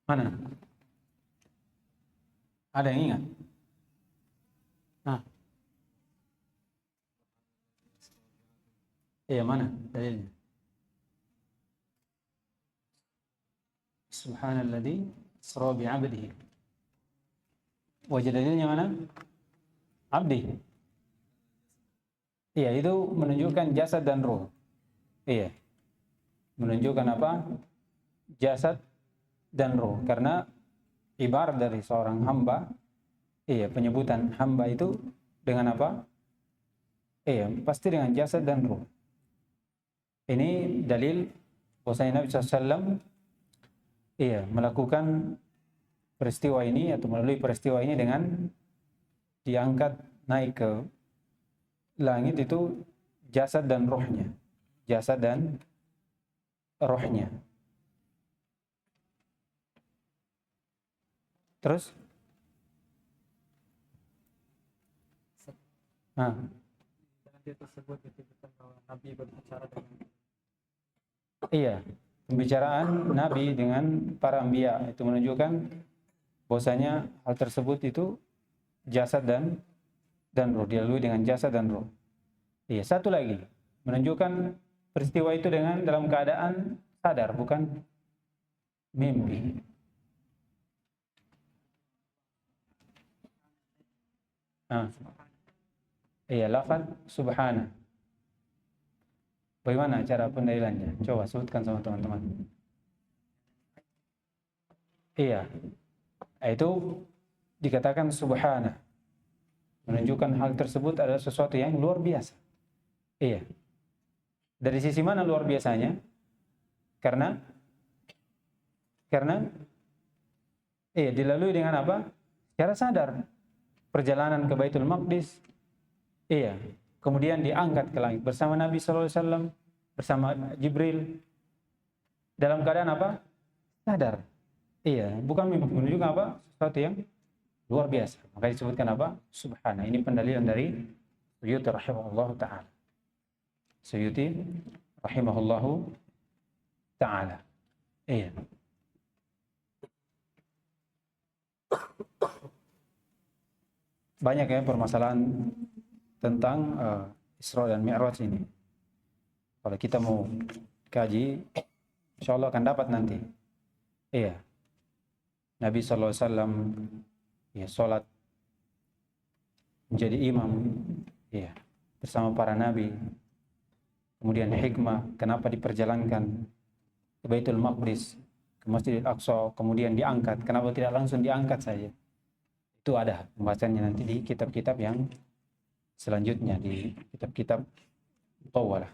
Mana? Ada yang ingat? Nah, iya mana dalilnya? Subhanalladzi asra bi 'abdihi. Wajah dalilnya mana? Abdi. Iya, itu menunjukkan jasad dan ruh. Iya. Menunjukkan apa? Jasad dan ruh. Karena ibarat dari seorang hamba, iya, penyebutan hamba itu dengan apa? Iya, pasti dengan jasad dan ruh. Ini dalil bahwasanya Nabi SAW iya, melakukan peristiwa ini atau melalui peristiwa ini dengan diangkat naik ke langit itu jasad dan rohnya. Jasad dan rohnya. Terus? Nah. Tersebut disebutkan bahwa Nabi berbicara dengan iya, pembicaraan Nabi dengan para anbiya itu menunjukkan bahwasanya hal tersebut itu jasad dan roh, dilalui dengan jasad dan roh. Iya, satu lagi menunjukkan peristiwa itu dengan dalam keadaan sadar, bukan mimpi. Nah, iya, lafaz subhana. Bagaimana cara pendalilannya? Coba sebutkan sama teman-teman. Iya, itu dikatakan subhana. Menunjukkan hal tersebut adalah sesuatu yang luar biasa. Iya. Dari sisi mana luar biasanya? Karena iya, dilalui dengan apa? Secara sadar. Perjalanan ke Baitul Maqdis. Iya. Kemudian diangkat ke langit bersama Nabi SAW, bersama Jibril. Dalam keadaan apa? Sadar. Iya, bukan mimpi, menunjukkan apa? Sesuatu yang luar biasa. Maka disebutkan apa? Subhana. Ini pendalilan dari Suyuti rahimahullahu ta'ala. Suyuti rahimahullahu ta'ala. Iya. Banyak ya permasalahan tentang Isra dan Mi'raj ini. Kalau kita mau kaji, insya Allah akan dapat nanti. Iya. Nabi SAW ya, sholat menjadi imam ya, bersama para nabi. Kemudian hikmah kenapa diperjalankan ke Baitul Maqdis, ke Masjidil Aqsa, kemudian diangkat. Kenapa tidak langsung diangkat saja? Itu ada pembahasannya nanti di kitab-kitab yang selanjutnya, di kitab-kitab Tawalah.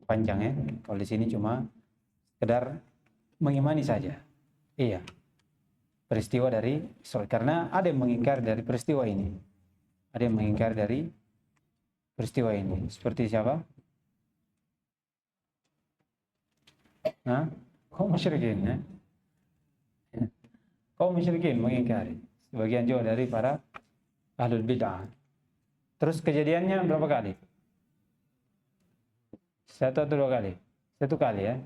Panjang ya. Kalau di sini cuma sekedar mengimani saja. Iya. Peristiwa dari Isra, karena ada yang mengingkar dari peristiwa ini. Ada yang mengingkar dari peristiwa ini. Seperti siapa? Nah, kaum musyrikin ya? Kaum musyrikin mengingkari. Sebagian juga dari para ahlul bid'ah. Terus kejadiannya berapa kali? Satu atau dua kali? Satu kali ya?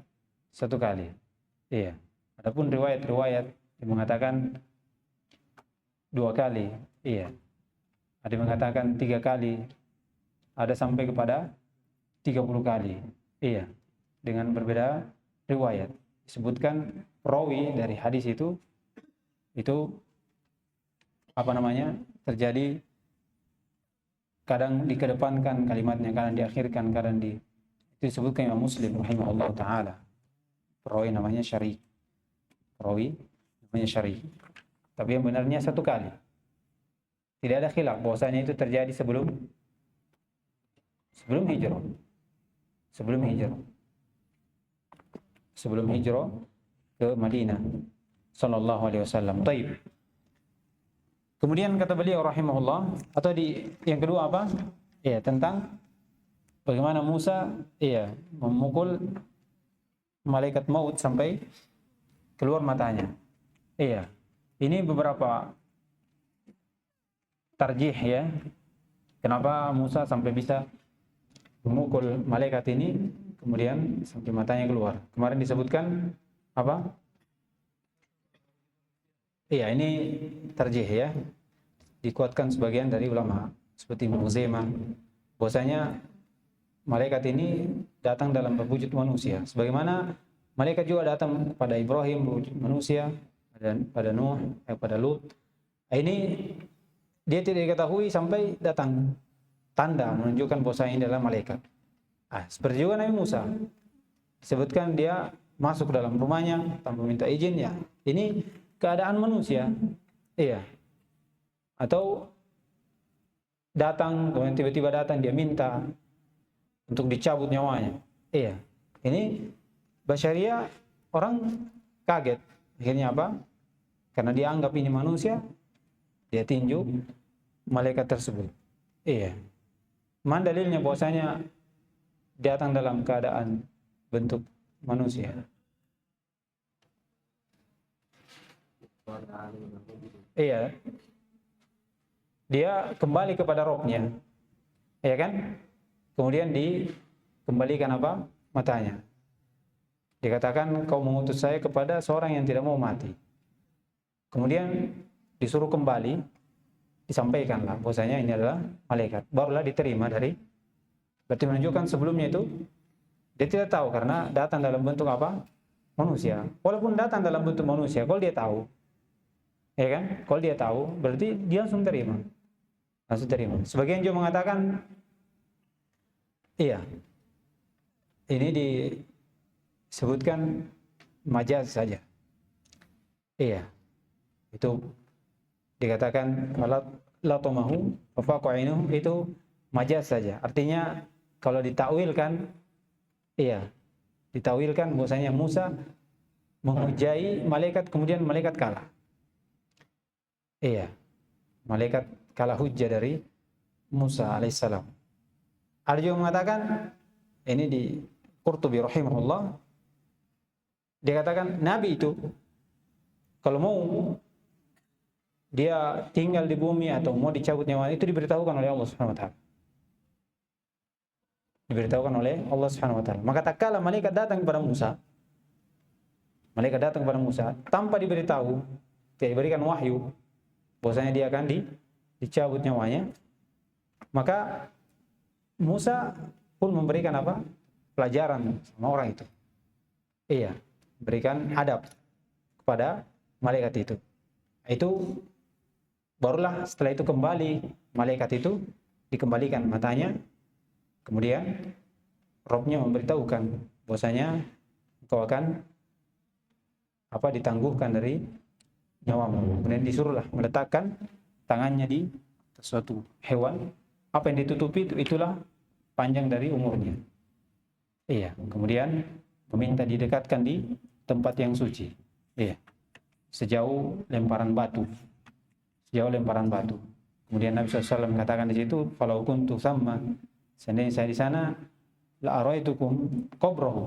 Satu kali. Iya. Adapun riwayat-riwayat yang mengatakan dua kali, iya. Ada yang mengatakan 3 kali, ada sampai kepada 30 kali, iya. Dengan berbeda riwayat. Disebutkan rawi dari hadis itu apa namanya, terjadi kadang dikedepankan kalimatnya, kadang diakhirkan, kadang itu disebutkan Imam Muslim rahimahullah ta'ala. Rawi namanya Syari. Rawi namanya Syari. Tapi yang benarnya satu kali. Tidak ada khilaf bahwasanya itu terjadi sebelum hijrah. Sebelum hijrah ke Madinah sallallahu alaihi wasallam. Baik. Kemudian kata beliau rahimahullah, atau yang kedua apa? Ya, tentang bagaimana Musa memukul malaikat maut sampai keluar matanya. Iya. Ini beberapa tarjih ya. Kenapa Musa sampai bisa memukul malaikat ini kemudian sampai matanya keluar. Kemarin disebutkan apa? Iya, ini tarjih ya. Dikuatkan sebagian dari ulama seperti Ibnu Uzaimah bahwasanya malaikat ini datang dalam berwujud manusia. Sebagaimana malaikat juga datang pada Ibrahim berwujud manusia, dan pada Nuh, pada Lut. Ini dia tidak diketahui sampai datang tanda menunjukkan bahwasanya ini adalah malaikat. Seperti juga Nabi Musa. Disebutkan dia masuk ke dalam rumahnya tanpa minta izin ya. Ini keadaan manusia. Iya. Atau datang, kemudian tiba-tiba datang dia minta untuk dicabut nyawanya. Iya. Ini Basyariah orang kaget. Akhirnya apa? Karena dia anggap ini manusia, dia tinju malaikat tersebut. Iya. Mana dalilnya bahwasanya datang dalam keadaan bentuk manusia? Iya. Dia kembali kepada rohnya. Iya kan? Kemudian dikembalikan apa? Matanya. Dikatakan kau mengutus saya kepada seorang yang tidak mau mati. Kemudian disuruh kembali, disampaikanlah bahwasanya ini adalah malaikat. Barulah diterima dari, berarti menunjukkan sebelumnya itu dia tidak tahu karena datang dalam bentuk apa? Manusia. Walaupun datang dalam bentuk manusia, kalau dia tahu, ya kan? Kalau dia tahu, berarti dia langsung terima. Langsung terima. Sebagian juga mengatakan, iya, ini disebutkan majaz saja. Iya, itu dikatakan la tumahu wa faqainuhu, itu majaz saja. Artinya kalau ditakwilkan, iya, ditakwilkan bahwasanya Musa menghujai malaikat, kemudian malaikat kalah. Iya, malaikat kalah hujjah dari Musa alaihissalam. Ada juga mengatakan, ini di Qurtubi rahimahullah, dia katakan Nabi itu kalau mau dia tinggal di bumi atau mau dicabut nyawa itu diberitahukan oleh Allah Subhanahu wa taala. Diberitahukan oleh Allah Subhanahu wa taala. Maka tak kala malaikat datang kepada Musa, malaikat datang kepada Musa tanpa diberitahu, tidak diberikan wahyu bahwasanya dia akan dicabut nyawanya, maka Musa pun memberikan apa? Pelajaran sama orang itu. Iya, berikan adab kepada malaikat itu. Itu barulah setelah itu kembali malaikat itu dikembalikan matanya. Kemudian Robnya memberitahukan bahwasanya engkau akan apa? Ditangguhkan dari nyawamu. Kemudian disuruhlah meletakkan tangannya di sesuatu hewan. Apa yang ditutupi itulah panjang dari umurnya. Iya. Kemudian meminta didekatkan di tempat yang suci. Iya. Sejauh lemparan batu. Sejauh lemparan batu. Kemudian Nabi SAW katakan di situ, "Falau kuntu thamma", seandainya saya di sana, la araitukum qabrahu,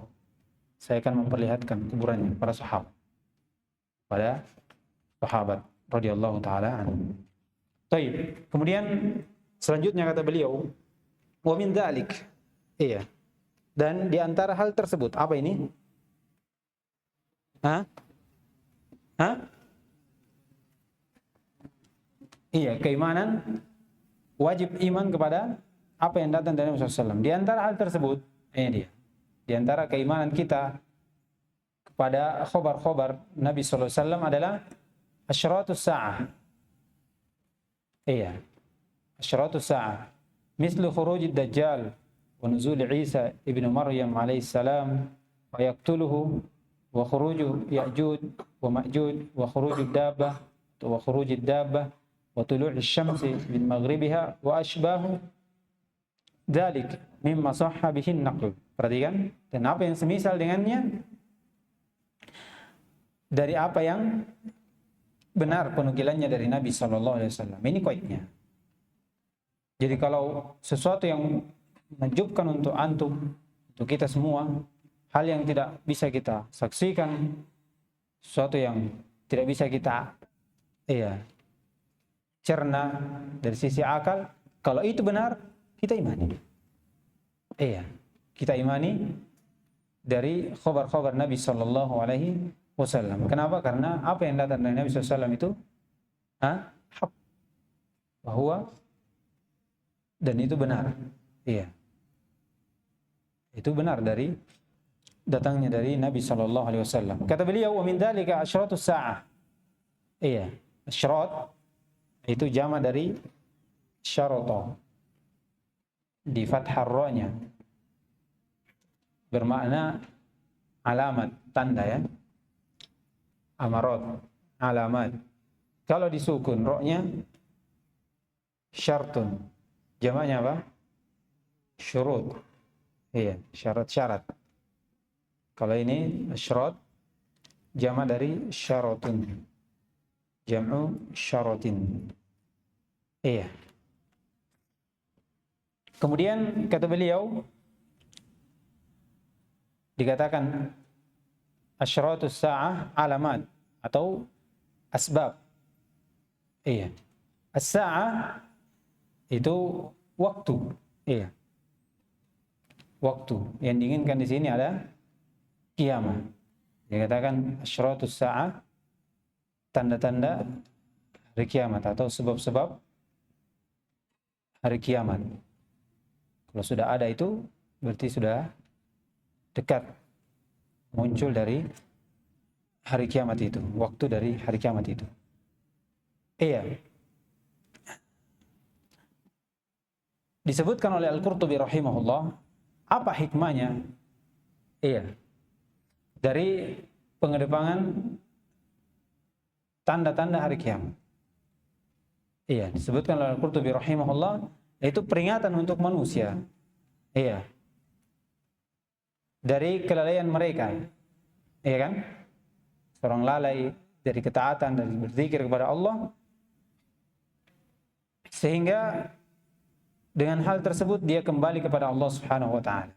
saya akan memperlihatkan kuburannya para sahabat. Pada sahabat radhiyallahu taala anhu. Baik. Kemudian selanjutnya kata beliau, wa min dzalik. Iya. Dan di antara hal tersebut, apa ini? Iya, keimanan, wajib iman kepada apa yang datang dari Nabi SAW. Di antara hal tersebut, ini dia. Di antara keimanan kita kepada khobar-khobar Nabi SAW adalah asyratus sa'ah. Iya, asyratus sa'ah. Mislu khurujid dajjal wa nuzul Isa ibn Maryam alaihissalam wa yaqtuluhu wa khuruju Ya'juj wa Ma'juj wa khurujud dabbah wa khurujid dabbah wa tulu'is syamsi min maghribiha wa ashbahu dzalik mimma sahha bihin naql. Perhatikan, dan apa yang semisal dengannya dari apa yang benar penukilannya dari Nabi SAW. Ini qaidnya. Jadi kalau sesuatu yang menakjubkan untuk antum, untuk kita semua, hal yang tidak bisa kita saksikan, sesuatu yang tidak bisa kita cerna dari sisi akal, kalau itu benar, kita imani. Kita imani dari khabar-khabar Nabi sallallahu alaihi wasallam. Kenapa? Karena apa yang datang dari Nabi SAW itu hak, bahwa dan itu benar. Iya. Itu benar dari datangnya dari Nabi SAW. Kata beliau, wa min dzalika asyratus sa'ah. Iya, asyrat itu jama dari syarata. Di fathah ra-nya. Bermakna alamat, tanda ya. Amarat, alamat. Kalau disukun ra-nya syartun. Jamaknya apa? Syurut. Iya, syarat-syarat. Kalau ini asyrat jama dari syaratun. Jam'u syaratin. Iya. Kemudian kata beliau dikatakan asyratus sa'ah alamat atau asbab. Iya. As-sa'ah itu waktu. Iya. Waktu. Yang diinginkan di sini ada kiamat. Dikatakan asyratus sa'ah tanda-tanda hari kiamat atau sebab-sebab hari kiamat. Kalau sudah ada itu berarti sudah dekat muncul dari hari kiamat itu, waktu dari hari kiamat itu. Iya. Disebutkan oleh Al-Qurtubi rahimahullah, apa hikmahnya? Iya. Dari pengedepangan tanda-tanda hari kiamat. Iya, disebutkan oleh Al-Qurtubi rahimahullah, itu peringatan untuk manusia. Iya. Dari kelalaian mereka. Iya kan? Seorang lalai dari ketaatan, dari berzikir kepada Allah, sehingga dengan hal tersebut dia kembali kepada Allah Subhanahu wa taala.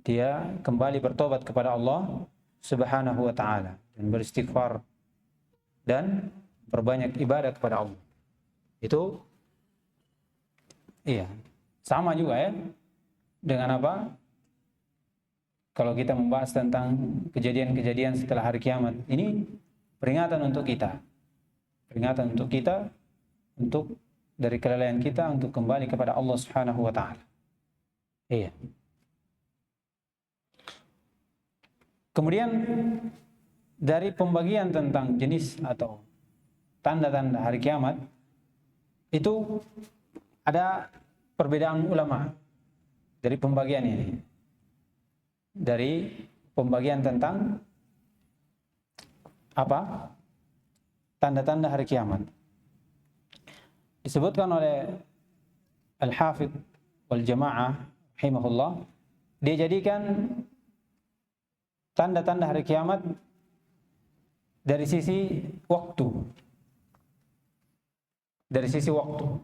Dia kembali bertobat kepada Allah Subhanahu wa taala dan beristighfar dan berbanyak ibadah kepada Allah. Itu iya, sama juga ya dengan apa? Kalau kita membahas tentang kejadian-kejadian setelah hari kiamat, ini peringatan untuk kita. Peringatan untuk kita, untuk dari kelalaian kita untuk kembali kepada Allah Subhanahu wa taala. Iya. Kemudian dari pembagian tentang jenis atau tanda-tanda hari kiamat itu ada perbedaan ulama dari pembagian ini. Dari pembagian tentang apa? Tanda-tanda hari kiamat. Disebutkan oleh Al-Hafidh wal Jamaah rahimahullah, dia jadikan tanda-tanda hari kiamat dari sisi waktu. Dari sisi waktu.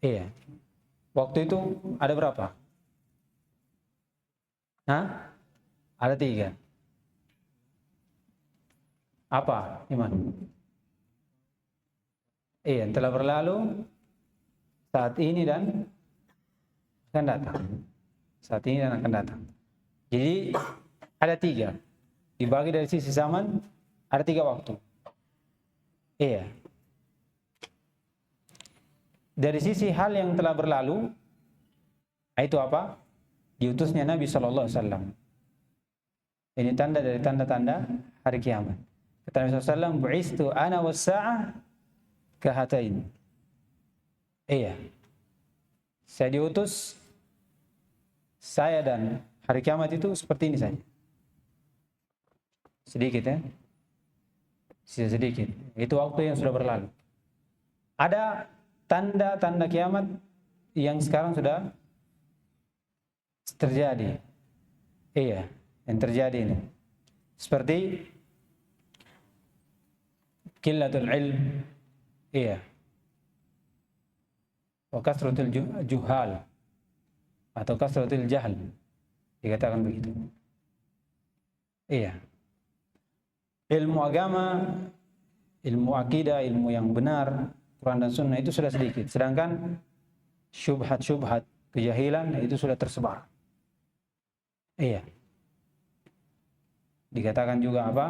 Iya. Waktu itu ada berapa? Ada 3. Apa, Iman? Iya, telah berlalu, saat ini dan akan datang. Saat ini dan akan datang. Jadi ada 3. Dibagi dari sisi zaman, ada 3 waktu. Iya. Dari sisi hal yang telah berlalu, itu apa? Diutusnya Nabi SAW. Ini tanda dari tanda-tanda hari kiamat. Kata Nabi SAW, "Bu'istu ana was-sa'ah kahatain." Iya. Saya diutus, saya dan hari kiamat itu seperti ini saja. Sedikit ya. Sisa sedikit. Itu waktu yang sudah berlalu. Ada tanda-tanda kiamat yang sekarang sudah terjadi. Iya, yang terjadi ini. Seperti qillatul ilm. Iya. Wa kasratul juhal atau kasratul jahl. Dikatakan begitu. Iya. Ilmu agama, ilmu akidah, ilmu yang benar, Quran dan Sunnah itu sudah sedikit. Sedangkan syubhat-syubhat, kejahilan itu sudah tersebar. Iya. Dikatakan juga apa?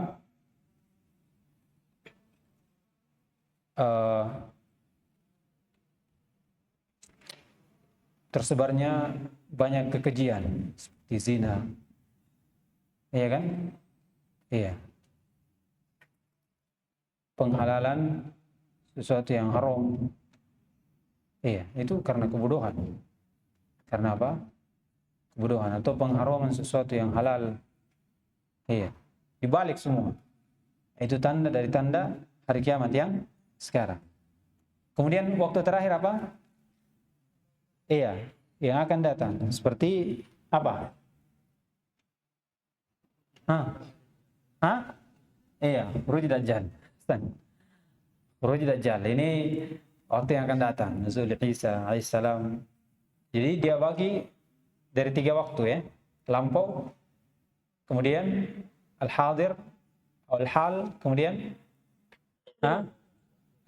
Tersebarnya banyak kekejian seperti zina. Iya kan? Iya. Penghalalan sesuatu yang haram. Iya, itu karena kebodohan. Karena apa? Kebodohan atau pengharaman sesuatu yang halal. Iya. Dibalik semua. Itu tanda dari tanda hari kiamat yang sekarang. Kemudian waktu terakhir apa? Iya, yang akan datang. Seperti apa? Hah? Iya, Khuruj Dajjal. Khuruj Dajjal ini waktu yang akan datang. Nuzul Isa alaihissalam. Jadi dia bagi dari 3 waktu ya. Lampau, kemudian al-hadir, al-hal, kemudian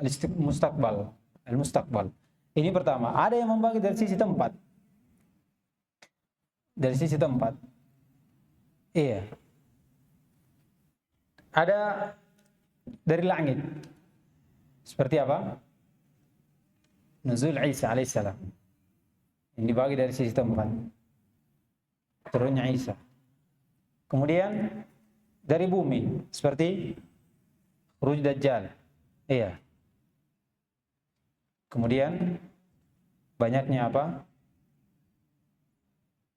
al-mustaqbal. Al-mustaqbal. Ini pertama, ada yang membagi dari sisi tempat. Dari sisi tempat. Iya. Ada dari langit. Seperti apa? Nuzul Isa alaihissalam. Ini dibagi dari sisi tempat. Turunnya Isa. Kemudian dari bumi. Seperti Khuruj Dajjal. Iya. Kemudian banyaknya apa?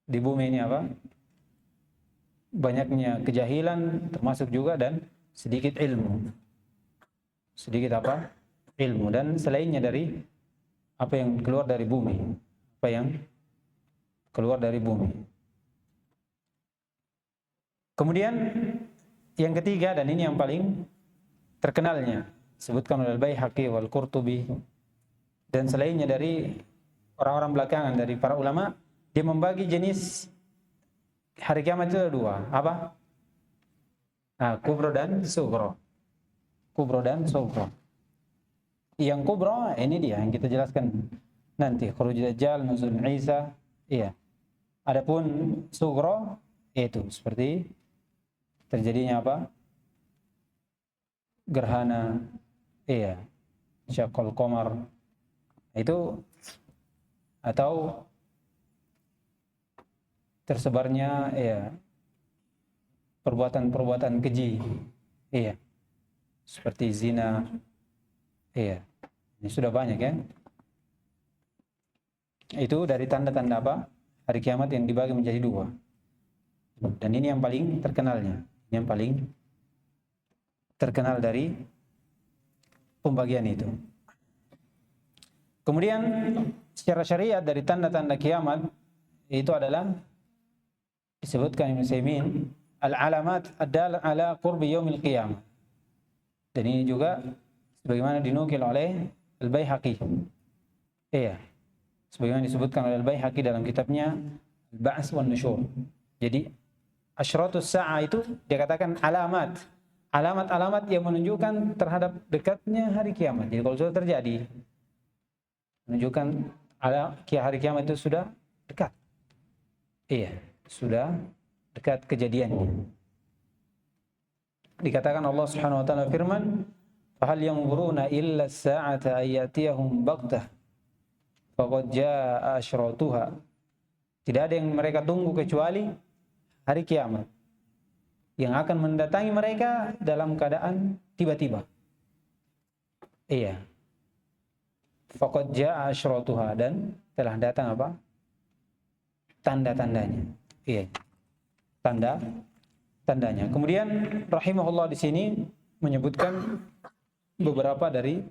Di bumi ini apa? Banyaknya kejahilan termasuk juga dan sedikit ilmu. Sedikit apa? Ilmu dan selainnya dari apa yang keluar dari bumi. Apa yang keluar dari bumi. Kemudian yang ketiga dan ini yang paling terkenalnya disebutkan oleh Al-Baihaqi wal Qurtubi dan selainnya dari orang-orang belakangan dari para ulama, dia membagi jenis hari kiamat itu ada 2. Apa? Kubro dan sugro. Kubro dan sugro. Yang kubro ini dia yang kita jelaskan nanti. Khuruj Dajjal, Nuzul Isa. Iya. Adapun sugro itu seperti terjadinya apa? Gerhana. Iya. Syaqqal qamar. Itu atau tersebarnya ya perbuatan-perbuatan keji. Iya. Seperti zina. Iya. Ini sudah banyak ya. Itu dari tanda-tanda apa? Hari kiamat yang dibagi menjadi 2. Dan ini yang paling terkenalnya. Ini yang paling terkenal dari pembagian itu. Kemudian secara syariat dari tanda-tanda kiamat itu adalah disebutkan Ibnu Utsaimin al-alamat ad-dal ala qurbi yaumil qiyamah. Dan ini juga sebagaimana dinukil oleh Al-Baihaqi. Iya. Sebagaimana disebutkan oleh Al-Baihaqi dalam kitabnya Al-Ba's wan Nusyur. Jadi asyratus sa'ah itu dia katakan alamat. Alamat-alamat yang menunjukkan terhadap dekatnya hari kiamat. Jadi kalau sudah terjadi menunjukkan hari kiamat itu sudah dekat. Iya, sudah dekat kejadiannya. Dikatakan Allah Subhanahu wa taala firman, "Fahal yanzuruna illa as-sa'ata ayyatiyahum baghtah faqad jaa'a asyratuha." Tidak ada yang mereka tunggu kecuali hari kiamat yang akan mendatangi mereka dalam keadaan tiba-tiba. Iya. Faqad jaa'a asyratuha dan telah datang apa? Tanda-tandanya. Iya. Tandanya. Kemudian rahimahullah di sini menyebutkan beberapa dari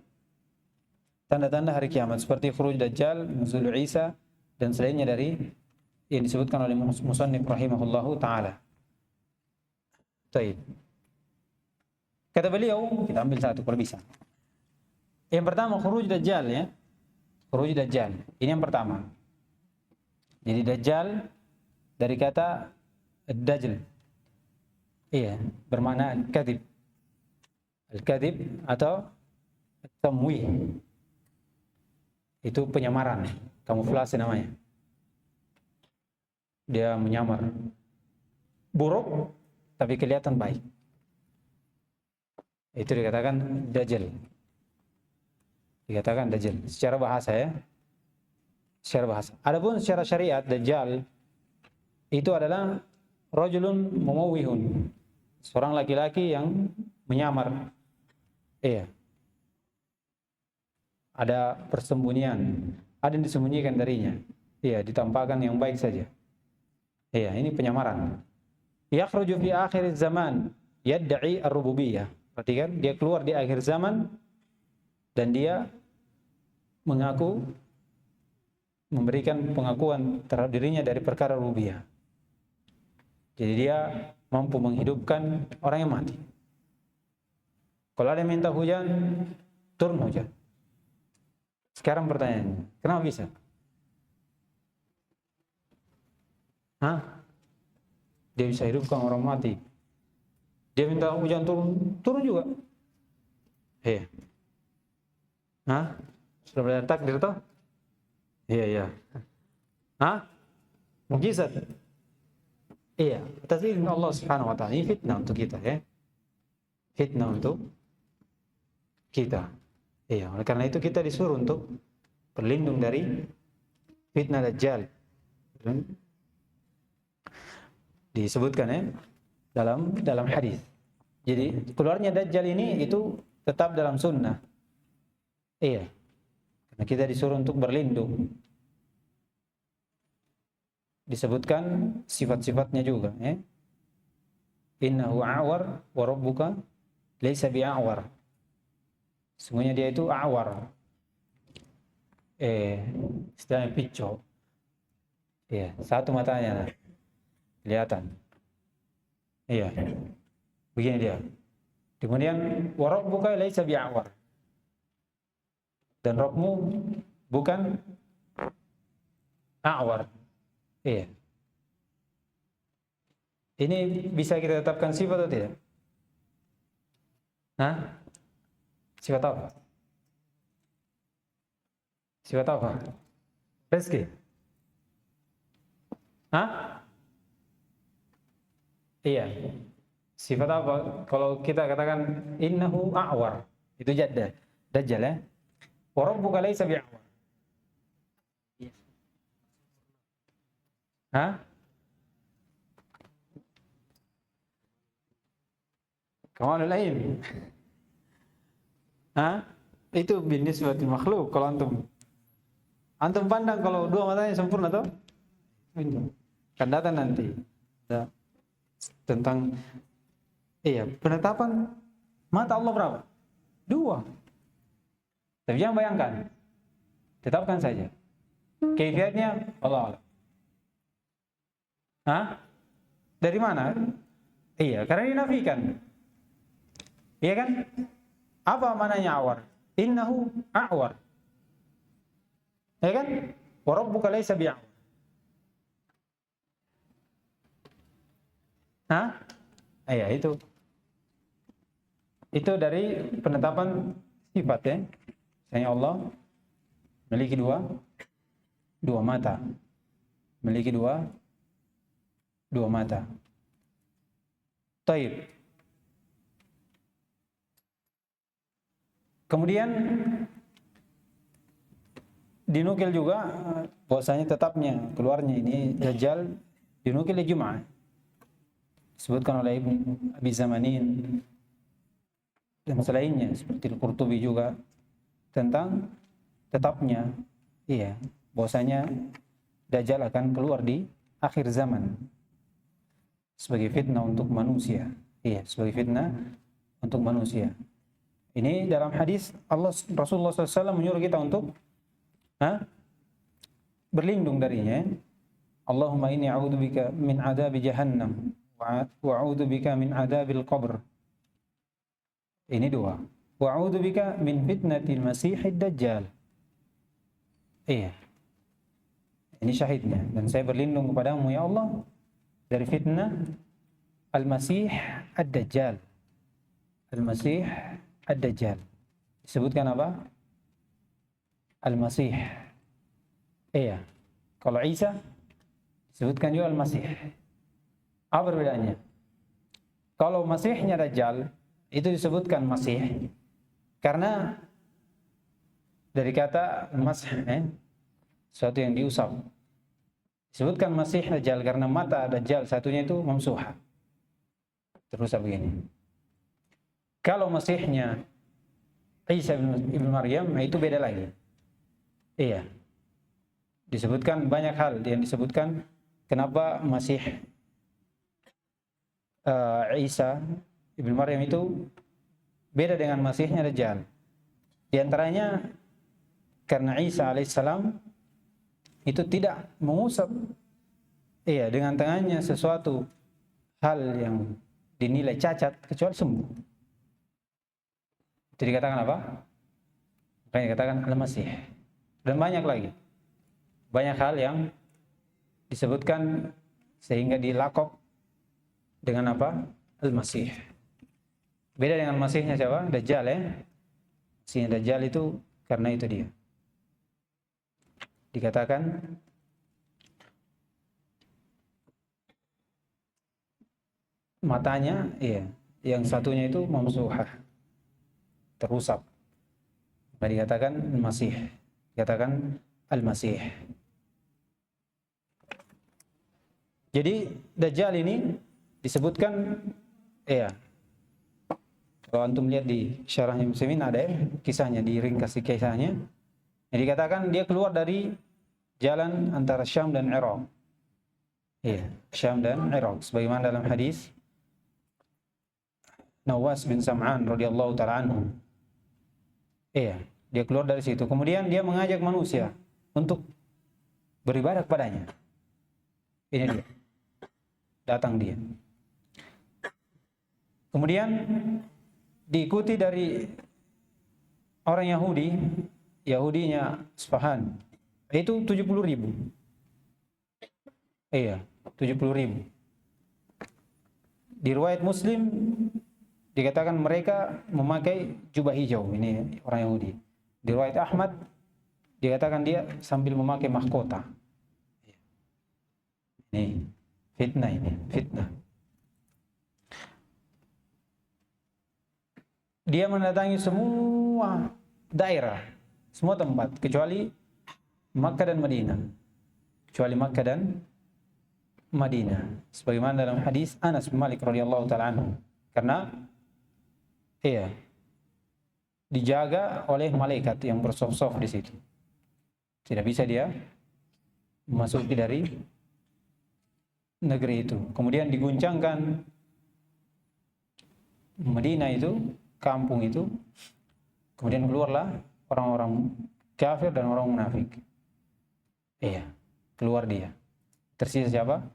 tanda-tanda hari kiamat seperti Khuruj Dajjal, Nuzul Isa dan selainnya dari yang disebutkan oleh musannif rahimahullahu taala. Baik. Kata beliau, kita ambil satu kalau bisa. Yang pertama Khuruj Dajjal ya. Khuruj Dajjal. Ini yang pertama. Jadi Dajjal dari kata Dajjal. Iya, bermakna kadhib. Al-kadhib atau tamwih. Itu penyamaran, kamuflase namanya. Dia menyamar. Buruk tapi kelihatan baik. Itu dikatakan dajjal. Dikatakan dajjal secara bahasa ya. Secara bahasa. Adapun secara syariat dajjal itu adalah rajulun mumawwihun. Seorang laki-laki yang menyamar. Iya. Ada persembunyian, ada yang disembunyikan darinya. Iya, ditampakkan yang baik saja. Iya, ini penyamaran. Yakhruju fi akhir zaman yad'i ar-rububiyyah. Perhatikan, dia keluar di akhir zaman dan dia mengaku memberikan pengakuan terhadap dirinya dari perkara rububiyah. Jadi dia mampu menghidupkan orang yang mati. Kalau ada yang minta hujan, turun hujan. Sekarang pertanyaannya, kenapa bisa? Hah? Dia bisa hidupkan orang mati. Dia minta hujan turun, turun juga. Iya. Hah? Sudah belajar takdir toh? Iya, iya. Hah? Mukjizat. Iya, atas izin Allah Subhanahu wa taala. Ini fitnah untuk kita ya. Fitnah untuk kita. Iya, oleh karena itu kita disuruh untuk berlindung dari fitnah dajjal. Disebutkan ya dalam hadis. Jadi keluarnya dajjal ini itu tetap dalam sunnah. Iya. Karena kita disuruh untuk berlindung. Disebutkan sifat-sifatnya juga ya. Innahu a'war wa rabbuka laisa bi'a'war. Sungguhnya dia itu a'war. Istilahnya pico. Iya, satu matanya kelihatan. Iya. Begini dia. Kemudian wa rabbuka laisa bi'a'war. Dan Rabbmu bukan a'war. Iya. Ini bisa kita tetapkan sifat atau tidak? Hah? Sifat apa? Sifat apa? Rezeki? Hah? Iya. Sifat apa? Kalau kita katakan innahu a'war, itu dajjal ya. Wa rabbuka laisa bi'a'war. Hah? Kamalul ilm. Hah? Itu binisbatil makhluk. Kalau antum pandang kalau dua matanya sempurna toh? Kan datang nanti. Tentang penetapan mata Allah berapa? Dua. Tapi jangan bayangkan. Tetapkan saja. Kaifiatnya Allah a'lam. Hah? Dari mana? Iya, karena dinafikan. Iya kan? Apa mananya awar? Innahu a'war. Iya kan? Wa rabbuka laisa bi'a'war. Hah? Iya, itu. Itu dari penetapan sifat ya. Misalnya Allah memiliki dua mata. Memiliki dua mata. Taib. Kemudian dinukil juga bahwasanya tetapnya keluarnya ini dajjal dinukil di Jum'ah. Disebutkan oleh Ibnu Abi Zamanin dan selainnya seperti Al-Qurtubi juga tentang tetapnya bahwasanya dajjal akan keluar di akhir zaman sebagai fitnah untuk manusia. Iya, sebagai fitnah untuk manusia. Ini dalam hadis Rasulullah SAW menyuruh kita untuk berlindung darinya. Allahumma inni a'udzubika min adabi jahannam wa a'udzubika min adabil qabr. Ini dua. Wa a'udzubika min fitnatil masiihid dajjal. Iya. Ini syahidnya. Dan saya berlindung kepadamu ya Allah dari fitnah al-masih ad-dajjal. Al-masih ad-dajjal. Disebutkan apa? Al-masih. Iya. Kalau Isa disebutkan juga al-masih. Apa perbedaannya? Kalau masihnya Dajjal itu disebutkan masih karena dari kata masih, sesuatu yang diusap. Disebutkan masih Dajjal karena mata Dajjal satunya itu mamsuha, terus begini. Kalau masihnya Isa ibn Maryam itu beda lagi. Iya. Disebutkan banyak hal yang disebutkan kenapa masih Isa ibn Maryam itu beda dengan masihnya Dajjal. Di antaranya karena Isa alaihissalam itu tidak mengusap dengan tangannya sesuatu hal yang dinilai cacat kecuali sembuh. Itu dikatakan apa? Makanya dikatakan al-masih. Dan banyak lagi. Banyak hal yang disebutkan sehingga dilakop dengan apa? Al-masih. Beda dengan masihnya siapa? Dajjal ya. Masihnya Dajjal itu karena itu dia. Dikatakan matanya yang satunya itu mamsuhah, terusap. Maka dikatakan masih, dikatakan al-masih. Jadi Dajjal ini disebutkan kalau antum lihat di syarahnya Muslimin ada kisahnya, diringkas kisahnya. Jadi dikatakan dia keluar dari jalan antara Syam dan Iraq. Syam dan Iraq. Sebagaimana dalam hadis Nawas bin Sam'an radhiyallahu ta'ala anhu. Dia keluar dari situ. Kemudian dia mengajak manusia untuk beribadah kepadanya. Ini dia. Datang dia. Kemudian diikuti dari orang Yahudi. Yahudinya Isfahan itu 70.000. 70.000. Di riwayat Muslim dikatakan mereka memakai jubah hijau, ini orang Yahudi. Di riwayat Ahmad dikatakan dia sambil memakai mahkota. Ini fitnah. Dia mendatangi semua daerah, semua tempat kecuali Makkah dan Madinah. Kecuali Makkah dan Madinah. Sebagaimana dalam hadis Anas bin Malik radhiyallahu ta'ala anhu. Karena dijaga oleh malaikat yang bersof-sof di situ. Tidak bisa dia memasuki dari negeri itu. Kemudian diguncangkan Madinah itu, kampung itu. Kemudian keluarlah orang-orang kafir dan orang munafik. Keluar dia. Tersisa siapa?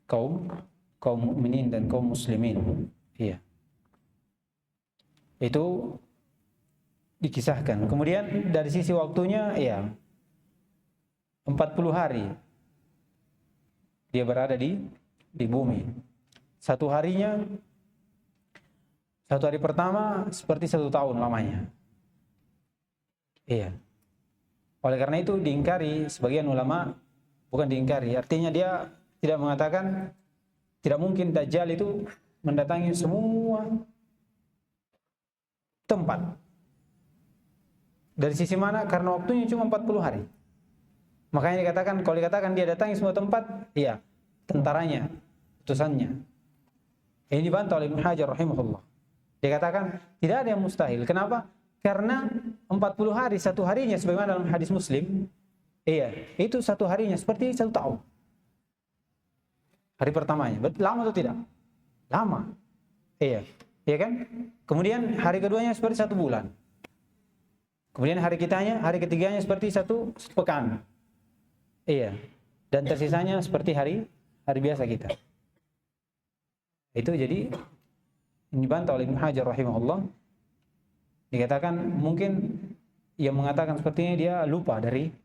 Kaum mukminin dan kaum muslimin. Itu dikisahkan. Kemudian dari sisi waktunya 40 hari dia berada di bumi. Satu hari pertama seperti 1 tahun lamanya. Oleh karena itu diingkari sebagian ulama, bukan diingkari, artinya dia tidak mengatakan tidak mungkin Dajjal itu mendatangi semua tempat. Dari sisi mana? Karena waktunya cuma 40 hari. Makanya dikatakan, kalau dikatakan dia datangi semua tempat, tentaranya, utusannya. Ini dibantah oleh Ibnu Hajar rahimahullah. Dikatakan tidak ada yang mustahil. Kenapa? Karena 40 hari, satu harinya sebagaimana dalam hadis Muslim, itu satu harinya seperti 1 tahun. Hari pertamanya, lama atau tidak? Lama. Iya kan? Kemudian hari keduanya seperti 1 bulan. Kemudian hari ketiganya seperti satu pekan. Dan tersisanya seperti hari biasa kita. Itu jadi dibantah oleh Ibnu Hajar rahimahullah. Dikatakan mungkin yang mengatakan seperti ini dia lupa dari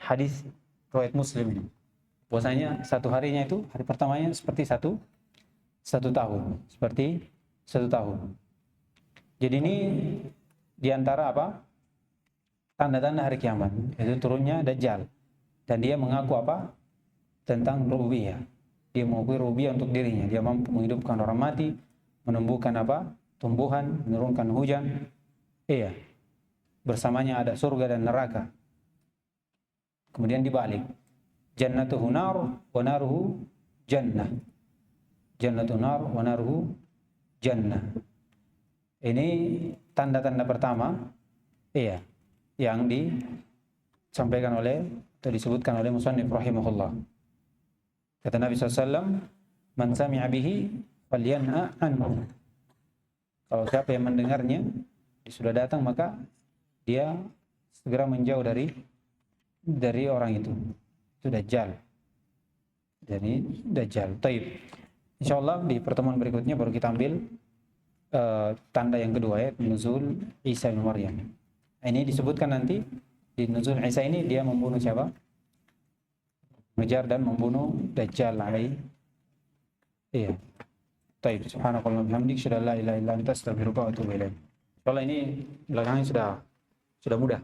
hadis riwayat Muslim ini. Bahwasanya satu harinya itu, hari pertamanya seperti satu tahun, seperti 1 tahun. Jadi ini diantara apa? Tanda-tanda hari kiamat, yaitu turunnya Dajjal. Dan dia mengaku apa? Tentang rububiyah. Dia mengakui rububiyah untuk dirinya. Dia mampu menghidupkan orang mati, menumbuhkan apa? Tumbuhan, menurunkan hujan. Iya. Bersamanya ada surga dan neraka. Kemudian dibalik. Jannatuhu nar wa naruhu jannah. Jannatun nar wa naruhu jannah. Ini tanda-tanda pertama, iya, yang disampaikan oleh atau disebutkan oleh musannif rahimahullah. Kata Nabi SAW, man sami'a bihi falyanha anhu. Kalau siapa yang mendengarnya, dia sudah datang, maka dia segera menjauh dari orang itu. Itu Dajjal. Jadi Dajjal. Taib. Insyaallah di pertemuan berikutnya baru kita ambil tanda yang kedua, ya, nuzul Isa bin Maryam. Ini disebutkan nanti di nuzul Isa ini dia membunuh siapa? Mengejar dan membunuh Dajjal alaihi. Iya. Taib. Subhanakallahumma bihamdik, asyhadu an la ilaha illa anta, astaghfiruka wa atubu ilaik. Insyaallah ini belakangan sudah mudah.